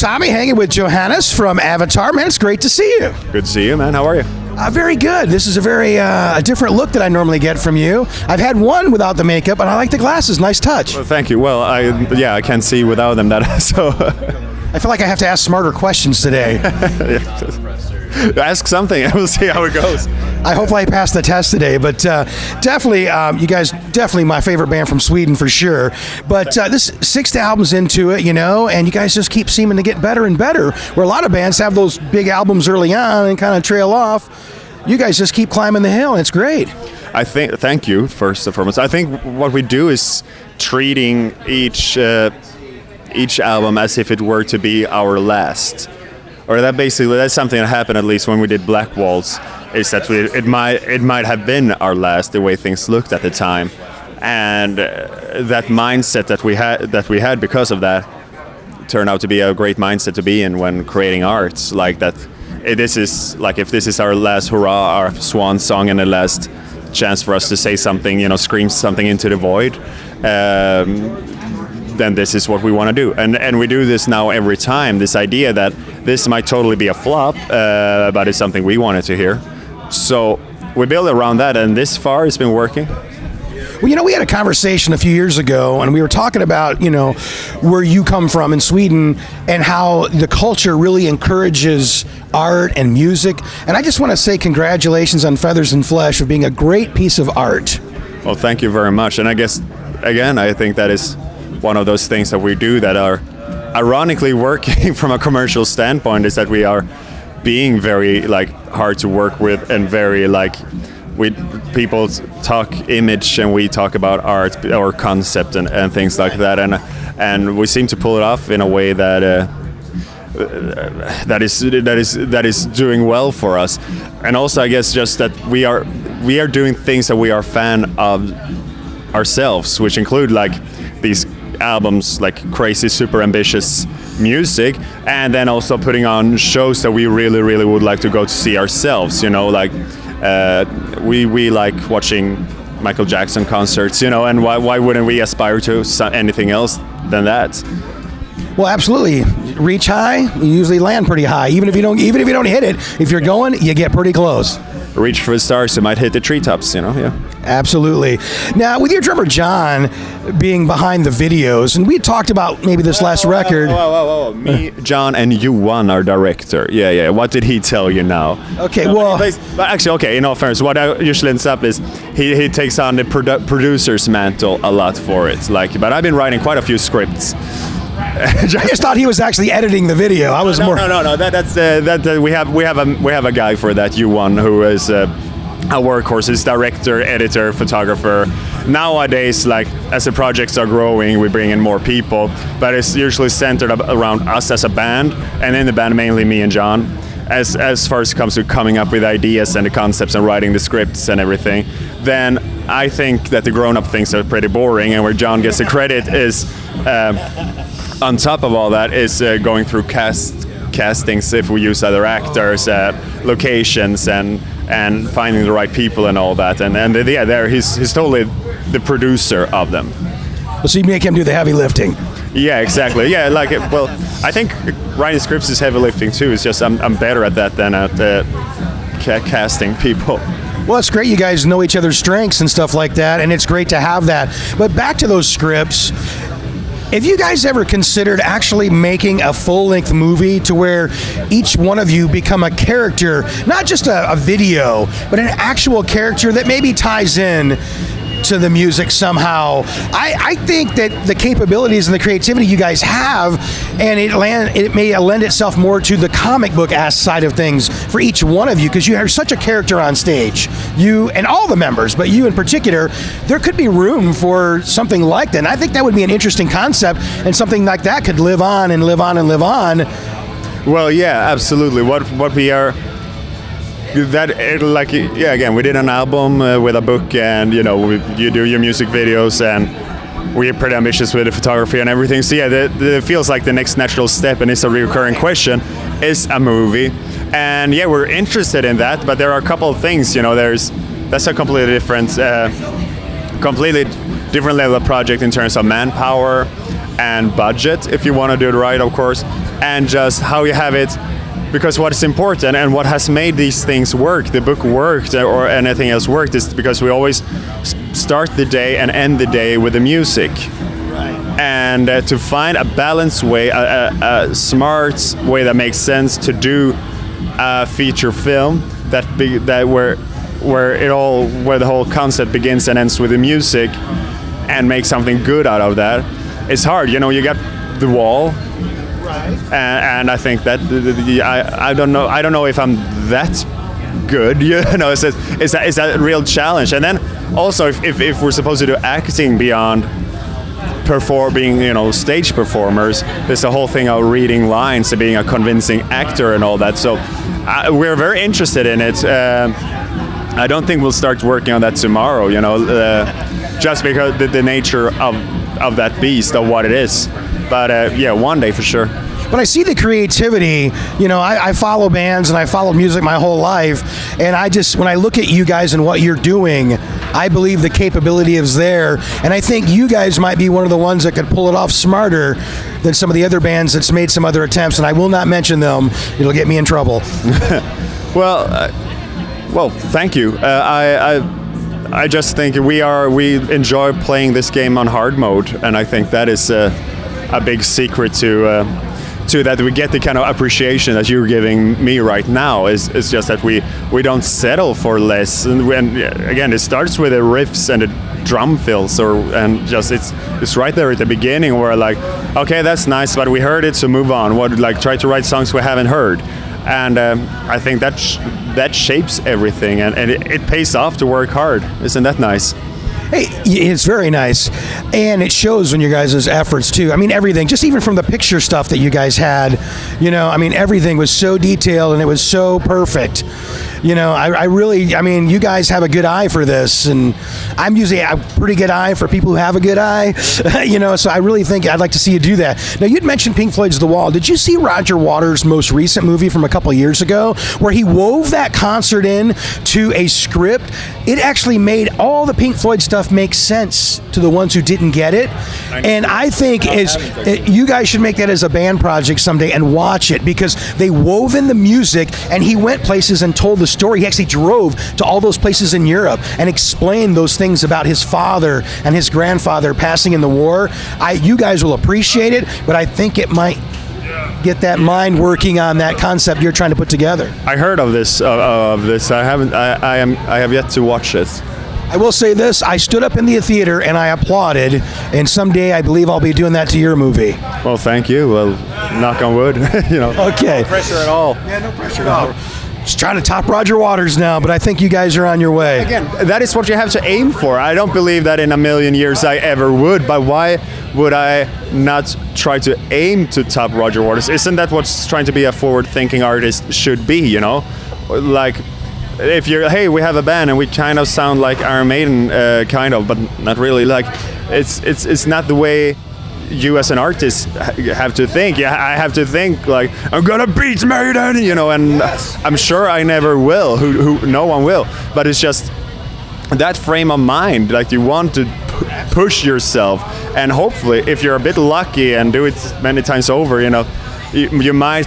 Tommy, hanging with Johannes from Avatar. Man, it's great to see you. Good to see you, man. How are you? Very good. This is a very different look that I normally get from you. I've had one without the makeup, and I like the glasses. Nice touch. Well, thank you. Well, I can't see without them. So I feel like I have to ask smarter questions today. Ask something, and we'll see how it goes. I hope I pass the test today, but definitely, you guys, definitely my favorite band from Sweden for sure. But this 6th album's into it, and you guys just keep seeming to get better and better. Where a lot of bands have those big albums early on and kind of trail off, you guys just keep climbing the hill, and it's great. Thank you, first and foremost. I think what we do is treating each album as if it were to be our last. Or that's something that happened at least when we did Black Waltz, is that it might have been our last, the way things looked at the time, and that mindset that we had because of that turned out to be a great mindset to be in when creating art. Like that, if this is our last hurrah, our swan song, and the last chance for us to say something, scream something into the void. Then this is what we want to do, and we do this now every time. This idea that this might totally be a flop, but it's something we wanted to hear. So we build around that, and this far it's been working. Well, we had a conversation a few years ago, and we were talking about, where you come from in Sweden and how the culture really encourages art and music. And I just want to say congratulations on Feathers and Flesh of being a great piece of art. Well, thank you very much. And I guess, again, I think that is one of those things that we do that are ironically working from a commercial standpoint, is that we are being very hard to work with, and very people talk image and we talk about art or concept and things like that, and we seem to pull it off in a way that is doing well for us. And also I guess just that we are doing things that we are fan of ourselves, which include these albums, crazy, super ambitious music, and then also putting on shows that we really, really would like to go to see ourselves. We like watching Michael Jackson concerts, and why wouldn't we aspire to anything else than that? Well, absolutely. Reach high, you usually land pretty high. Even if you don't hit it, if you're going, you get pretty close. Reach for the stars, you might hit the treetops, yeah. Absolutely. Now, with your drummer John being behind the videos, and we talked about maybe this last record. Whoa. Me, John, and Johan, our director. Yeah. What did he tell you now? Okay, in all fairness, what I usually ends up is he takes on the producer's mantle a lot for it. But I've been writing quite a few scripts. I just thought he was actually editing the video. I was No. We have a guy for that, Johan, who is a workhorse. He's director, editor, photographer. Nowadays, as the projects are growing, we bring in more people, but it's usually centered around us as a band, and in the band mainly me and John. As far as it comes to coming up with ideas and the concepts and writing the scripts and everything, then I think that the grown-up things are pretty boring, and where John gets the credit is. On top of all that is going through castings, if we use other actors, locations, and finding the right people and all that. He's totally the producer of them. So you make him do the heavy lifting. Yeah, exactly. Yeah, I think writing scripts is heavy lifting too. It's just I'm better at that than at casting people. Well, it's great you guys know each other's strengths and stuff like that, and it's great to have that. But back to those scripts. Have you guys ever considered actually making a full-length movie to where each one of you become a character, not just a video, but an actual character that maybe ties in to the music somehow? I think that the capabilities and the creativity you guys have, and it may lend itself more to the comic book side of things for each one of you, because you have such a character on stage, you and all the members, but you in particular. There could be room for something like that, and I think that would be an interesting concept, and something like that could live on and live on and live on. Well, yeah, absolutely. What we are. Again, we did an album with a book, and you do your music videos, and we're pretty ambitious with the photography and everything. So it feels like the next natural step, and it's a recurring question, is a movie. And we're interested in that, but there are a couple of things. That's a completely different level of project in terms of manpower, and budget, if you want to do it right, of course, and just how you have it. Because what's important and what has made these things work, the book worked or anything else worked, is because we always start the day and end the day with the music. Right. And to find a balanced way, a smart way that makes sense to do a feature film where the whole concept begins and ends with the music, and make something good out of that, it's hard. You know, you got the wall. Right. And I think that I don't know if I'm that good. You know, it's a real challenge. And then also if we're supposed to do acting beyond being, you know, stage performers, there's the whole thing of reading lines and being a convincing actor and all that. So we're very interested in it. I don't think we'll start working on that tomorrow. You know, just because the nature of that beast, of what it is. But yeah, one day for sure. But I see the creativity. You know, I follow bands and I followed music my whole life, and when I look at you guys and what you're doing, I believe the capability is there, and I think you guys might be one of the ones that could pull it off smarter than some of the other bands that's made some other attempts, and I will not mention them. It'll get me in trouble. Well, thank you. I just think we enjoy playing this game on hard mode, and I think that is a big secret to that we get the kind of appreciation that you're giving me right now. Is just that we don't settle for less, and again, it starts with the riffs and the drum fills, and it's right there at the beginning where like, okay, that's nice, but we heard it, so move on. Try to write songs we haven't heard, and I think that shapes everything, and it pays off to work hard. Isn't that nice? Hey, it's very nice, and it shows in your guys' efforts too. I mean, everything, just even from the picture stuff that you guys had, you know, I mean, everything was so detailed and it was so perfect. You know, I mean, you guys have a good eye for this, and I'm usually a pretty good eye for people who have a good eye, you know, so I really think I'd like to see you do that. Now, you'd mentioned Pink Floyd's The Wall. Did you see Roger Waters' most recent movie from a couple of years ago, where he wove that concert in to a script? It actually made all the Pink Floyd stuff make sense to the ones who didn't get it. And I think you guys should make that as a band project someday and watch it, because they wove in the music, and he went places and told the story. He actually drove to all those places in Europe and explained those things about his father and his grandfather passing in the war. You guys will appreciate it, but I think it might get that mind working on that concept you're trying to put together. I heard of this. I haven't. I have yet to watch it. I will say this: I stood up in the theater and I applauded, and someday I believe I'll be doing that to your movie. Well, thank you. Well, knock on wood. You know. Okay. No pressure at all. Yeah, no pressure at all. Just trying to top Roger Waters now, but I think you guys are on your way. Again, that is what you have to aim for. I don't believe that in a million years I ever would, but why would I not try to aim to top Roger Waters? Isn't that what's trying to be a forward-thinking artist should be, you know? Like, if hey, we have a band and we kind of sound like Iron Maiden, kind of, but not really. Like, it's not the way you as an artist have to think. Yeah, I have to think like, I'm gonna beat Maiden, you know, and yes. I'm sure I never will. Who no one will. But it's just that frame of mind. Like, you want to push yourself, and hopefully, if you're a bit lucky and do it many times over, you know, you might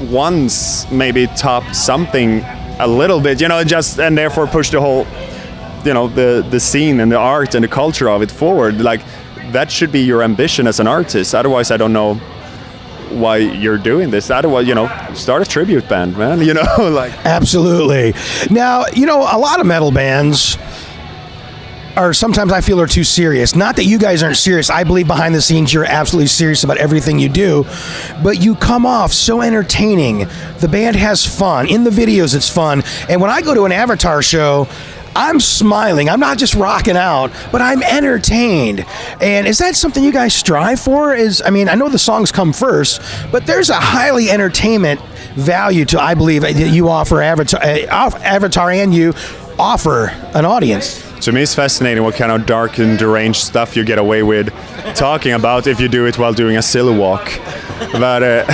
once maybe top something a little bit, you know, just, and therefore push the whole, you know, the scene and the art and the culture of it forward. Like, that should be your ambition as an artist. Otherwise, I don't know why you're doing this. Otherwise, you know, start a tribute band, man. You know, like. Absolutely. Now, you know, a lot of metal bands are sometimes I feel are too serious. Not that you guys aren't serious. I believe behind the scenes you're absolutely serious about everything you do, but you come off so entertaining. The band has fun. In the videos, it's fun. And when I go to an Avatar show, I'm smiling. I'm not just rocking out, but I'm entertained. And is that something you guys strive for? I mean, I know the songs come first, but there's a highly entertainment value to, I believe, that you offer Avatar, and you offer an audience. To me, it's fascinating what kind of dark and deranged stuff you get away with talking about if you do it while doing a silly walk. But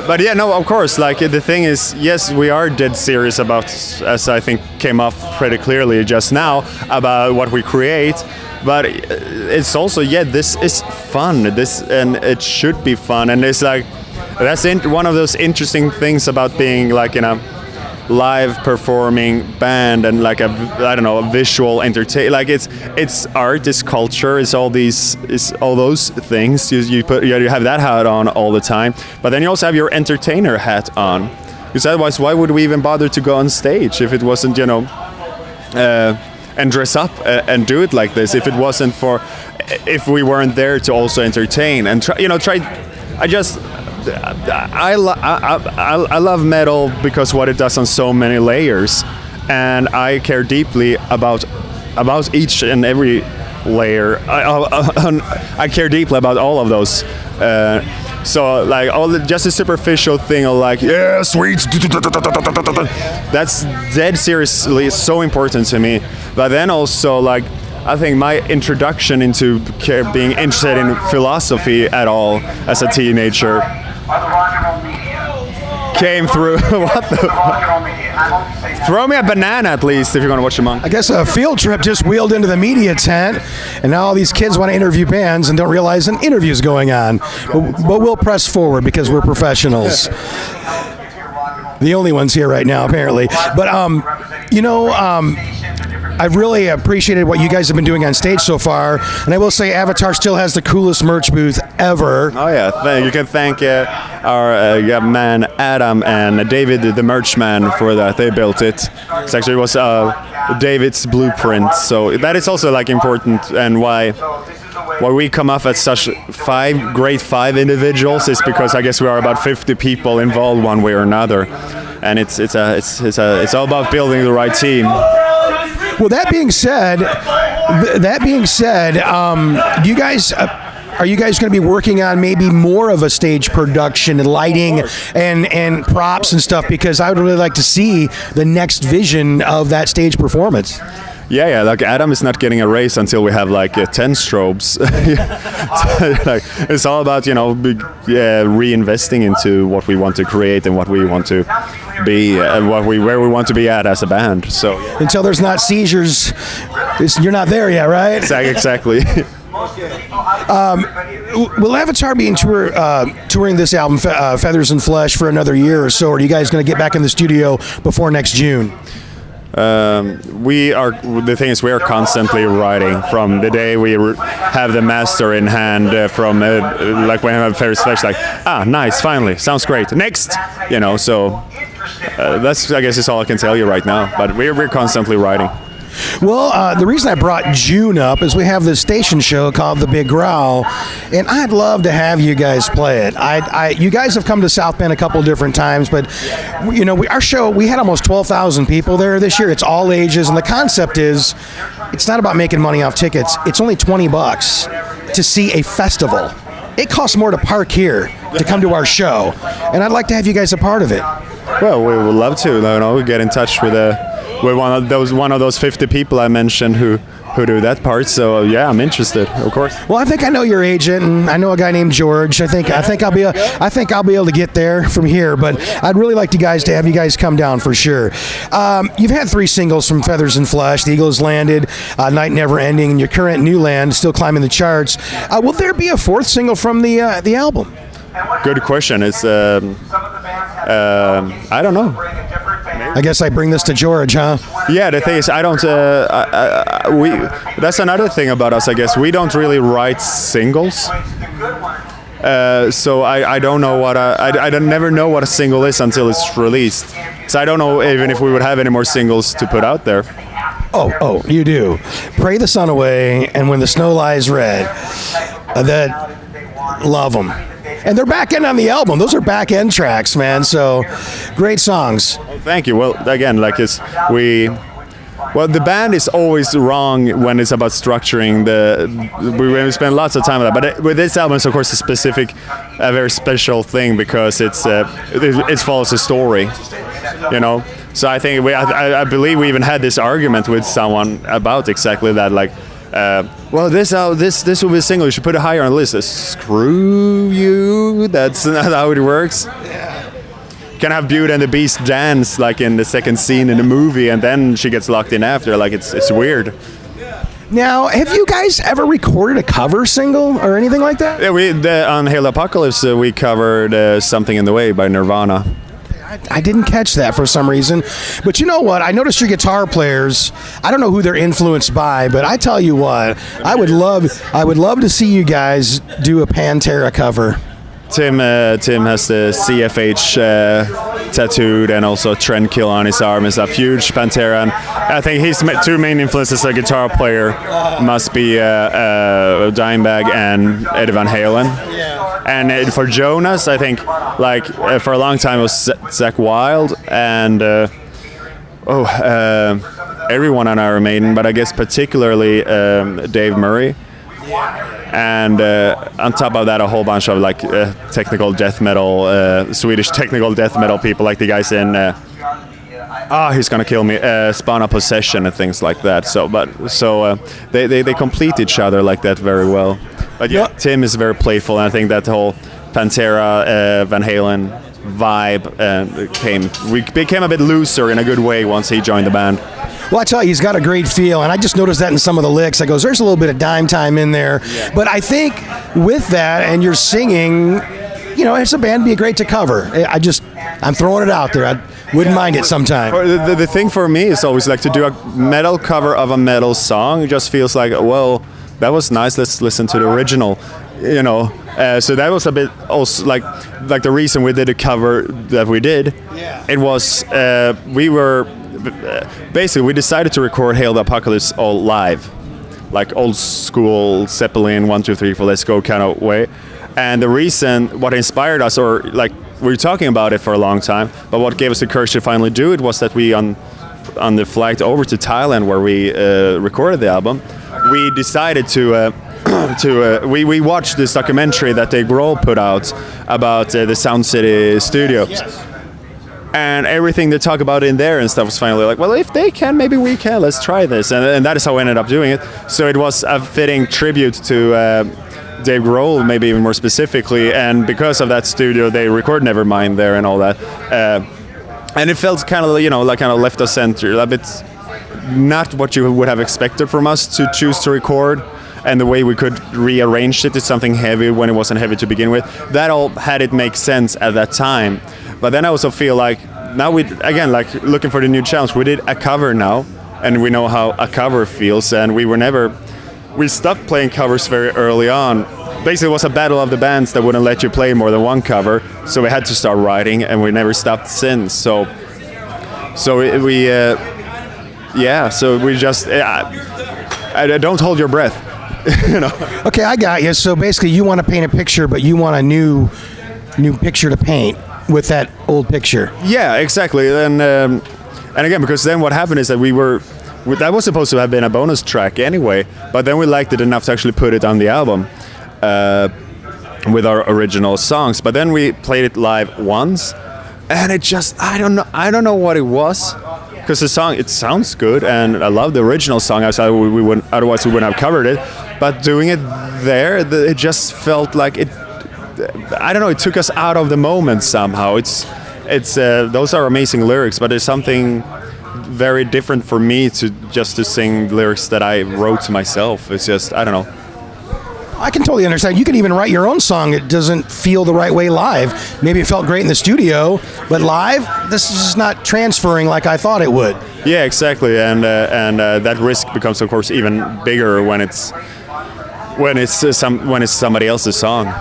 But yeah, no, of course. Like the thing is, yes, we are dead serious about, as I think came off pretty clearly just now, about what we create. But it's also, yeah, this is fun. And it should be fun. And it's like that's one of those interesting things about being like in a live performing band and like a visual entertain. Like it's art, it's culture, it's all those things. You have that hat on all the time, but then you also have your entertainer hat on, because otherwise why would we even bother to go on stage if it wasn't and dress up and do it like this, if if we weren't there to also entertain and try. I love metal because what it does on so many layers, and I care deeply about each and every layer. I care deeply about all of those. So like just a superficial thing of like, yeah, sweet, that's dead seriously so important to me. But then also like, I think my introduction into being interested in philosophy at all as a teenager came through. What the fuck? Throw me a banana at least if you're going to watch them on. I guess a field trip just wheeled into the media tent, and now all these kids want to interview bands and don't realize an interview's going on. But we'll press forward because we're professionals. The only ones here right now, apparently. But I've really appreciated what you guys have been doing on stage so far, and I will say Avatar still has the coolest merch booth ever. Oh yeah, you can thank our man Adam and David, the merch man, for that. They built it. It was David's blueprint, so that is also like important, and why we come off as such great five individuals is because I guess we are about 50 people involved one way or another, and it's all about building the right team. Well, that being said, you guys are you guys going to be working on maybe more of a stage production and lighting and props and stuff? Because I would really like to see the next vision of that stage performance. Yeah. Like Adam is not getting a raise until we have like 10 strobes. Like, it's all about reinvesting into what we want to create and what we want to be, where we want to be at as a band. So until there's not seizures, you're not there yet, right? Exactly. Will Avatar be touring this album, Feathers and Flesh, for another year or so? Or are you guys going to get back in the studio before next June? The thing is, we are constantly writing from the day we have the master in hand, from like when we have Feathers and Flesh, like, nice, finally, sounds great, next, so that's, I guess, is all I can tell you right now, but we're constantly writing. Well, the reason I brought June up is we have this station show called The Big Growl, and I'd love to have you guys play it. You guys have come to South Bend a couple different times, but our show, we had almost 12,000 people there this year. It's all ages, and the concept is, it's not about making money off tickets. It's only $20 to see a festival. It costs more to park here to come to our show, and I'd like to have you guys a part of it. Well, we would love to. Get in touch with one of those 50 people I mentioned who do that part. So yeah, I'm interested, of course. Well, I think I know your agent, and I know a guy named George. I think I'll be able to get there from here. But I'd really like to have you guys come down for sure. You've had 3 singles from Feathers and Flesh: The Eagles Landed, Night Never Ending, and your current New Land, still climbing the charts. Will there be a 4th single from the album? Good question. It's I don't know. I guess I bring this to George, huh? Yeah, the thing is, I don't. That's another thing about us, I guess. We don't really write singles. So I don't know what I never know what a single is until it's released. So I don't know even if we would have any more singles to put out there. Oh, you do. Pray the Sun Away and When the Snow Lies Red. Love them. And they're back end on the album. Those are back end tracks, man. So great songs. Oh, thank you. Well, again, the band is always wrong when it's about structuring we spend lots of time on that. But with this album, it's of course a very special thing because it follows a story, So I think I believe we even had this argument with someone about exactly that, like, well, this will be a single. You should put it higher on the list. Screw you. That's not how it works. Can have Beauty and the Beast dance like in the second scene in the movie, and then she gets locked in after. Like it's weird. Now, have you guys ever recorded a cover single or anything like that? Yeah, on Hail the Apocalypse, we covered Something in the Way by Nirvana. I didn't catch that for some reason. But you know what? I noticed your guitar players, I don't know who they're influenced by, but I tell you what, I would love to see you guys do a Pantera cover. Tim has the CFH tattooed and also Trendkill on his arm. Is a huge Pantera, and I think his two main influences as a guitar player must be Dimebag and Eddie Van Halen. And for Jonas, I think for a long time it was Zakk Wylde and everyone on Iron Maiden, but I guess particularly Dave Murray. And on top of that, a whole bunch of technical death metal, Swedish technical death metal people, like the guys in he's gonna kill me, Spawn of Possession and things like that. So they complete each other like that very well. But yeah, Tim is very playful, and I think that whole Pantera, Van Halen vibe became a bit looser in a good way once he joined the band. Well, I tell you, he's got a great feel, and I just noticed that in some of the licks. I goes, there's a little bit of dime time in there. Yeah. But I think with that, and you're singing, it's a band be great to cover. I'm throwing it out there. I wouldn't mind it sometime. The thing for me is always to do a metal cover of a metal song. It just feels like, well, that was nice. Let's listen to the original. So that was a bit also like the reason we did a cover that we did. Yeah. It was we decided to record Hail the Apocalypse all live, like old school Zeppelin 1, 2, 3, 4, let's go kind of way. And the reason, what inspired us, or we were talking about it for a long time, but what gave us the courage to finally do it was that we on the flight over to Thailand where we recorded the album, we decided to we watched this documentary that Dave Grohl put out about the Sound City studios. Yes. And everything they talk about in there and stuff was finally like, well, if they can, maybe we can. Let's try this. And that is how we ended up doing it. So it was a fitting tribute to Dave Grohl, maybe even more specifically. And because of that studio, they record Nevermind there and all that. And it felt kind of, kind of left of center. A bit not what you would have expected from us to choose to record. And the way we could rearrange it to something heavy when it wasn't heavy to begin with. That all had it make sense at that time. But then I also feel like now looking for the new challenge, we did a cover now, and we know how a cover feels, and we stopped playing covers very early on. Basically, it was a battle of the bands that wouldn't let you play more than one cover, so we had to start writing, and we never stopped since. So we just don't hold your breath. Okay, I got you. So basically, you want to paint a picture, but you want a new picture to paint with that old picture. Yeah, exactly. And again, because then what happened is that that was supposed to have been a bonus track anyway, but then we liked it enough to actually put it on the album with our original songs. But then we played it live once, and it just I don't know what it was. Because the song, it sounds good, and I love the original song. Otherwise we wouldn't have covered it. But doing it there, it just felt like it. I don't know. It took us out of the moment somehow. It's those are amazing lyrics, but there's something very different for me to sing lyrics that I wrote myself. It's just I don't know. I can totally understand. You can even write your own song. It doesn't feel the right way live. Maybe it felt great in the studio, but live, this is just not transferring like I thought it would. Yeah, exactly. And that risk becomes, of course, even bigger when it's somebody else's song.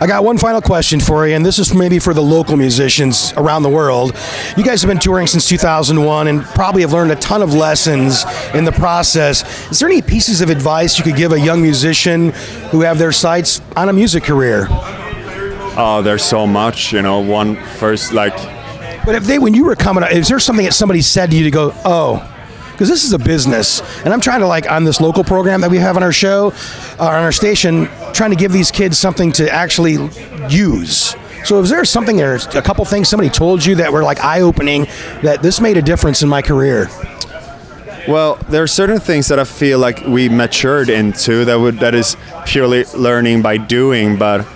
I got one final question for you, and this is maybe for the local musicians around the world. You guys have been touring since 2001 and probably have learned a ton of lessons in the process. Is there any pieces of advice you could give a young musician who have their sights on a music career? Oh, there's so much, One first, But when you were coming up, is there something that somebody said to you to go, oh, because this is a business, and I'm trying to on this local program that we have on our show, on our station, trying to give these kids something to actually use. So is there something, or a couple things somebody told you that were eye-opening, that this made a difference in my career? Well, there are certain things that I feel like we matured into that is purely learning by doing, but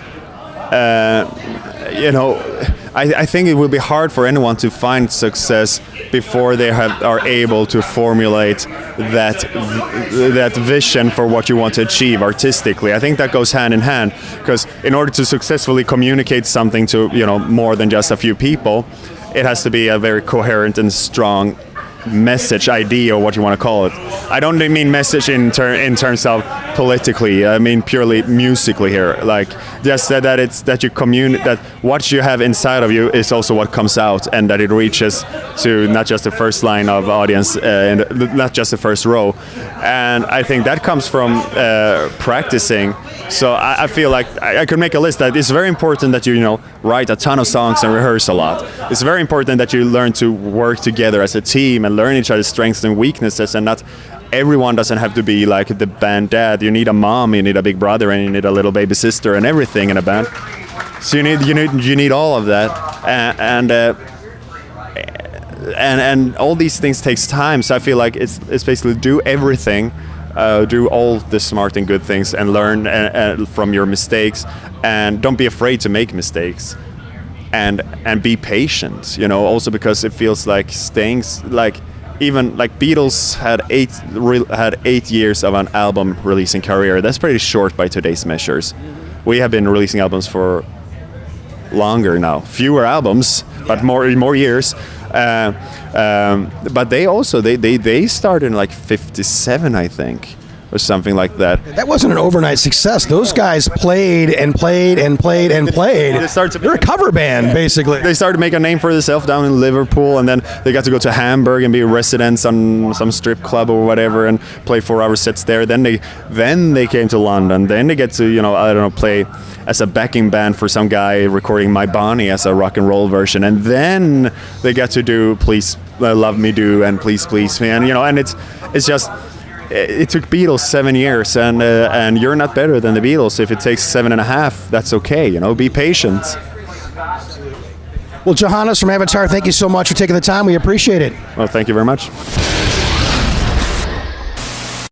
I think it would be hard for anyone to find success before they are able to formulate that vision for what you want to achieve artistically. I think that goes hand in hand, because in order to successfully communicate something to more than just a few people, it has to be a very coherent and strong message, idea, or what you want to call it. I don't mean message in terms of politically. I mean purely musically here. Like just that it's that you that what you have inside of you is also what comes out, and that it reaches to not just the first line of audience, and not just the first row. And I think that comes from practicing. So I feel like I could make a list that it's very important that you write a ton of songs and rehearse a lot. It's very important that you learn to work together as a team and learn each other's strengths and weaknesses, and not everyone doesn't have to be like the band dad. You need a mom, you need a big brother, and you need a little baby sister and everything in a band. So you need all of that, and all these things takes time. So I feel like it's basically do everything. Do all the smart and good things, and learn from your mistakes, and don't be afraid to make mistakes, and be patient. Also because it feels like even like Beatles had 8 years of an album releasing career. That's pretty short by today's measures. We have been releasing albums for longer now, fewer albums, but more years. But they started in like 57, I think, or something like that. That wasn't an overnight success. Those guys played and played and played and played. They're a cover band, basically. They started to make a name for themselves down in Liverpool, and then they got to go to Hamburg and be residents on some strip club or whatever, and play 4-hour sets there. Then they came to London. Then they get to play as a backing band for some guy recording My Bonnie as a rock and roll version, and then they got to do Please Love Me Do and Please Please Me, and it's just. It took Beatles 7 years, and you're not better than the Beatles. If it takes 7.5, that's okay. Be patient. Well, Johannes from Avatar, thank you so much for taking the time. We appreciate it. Well, thank you very much.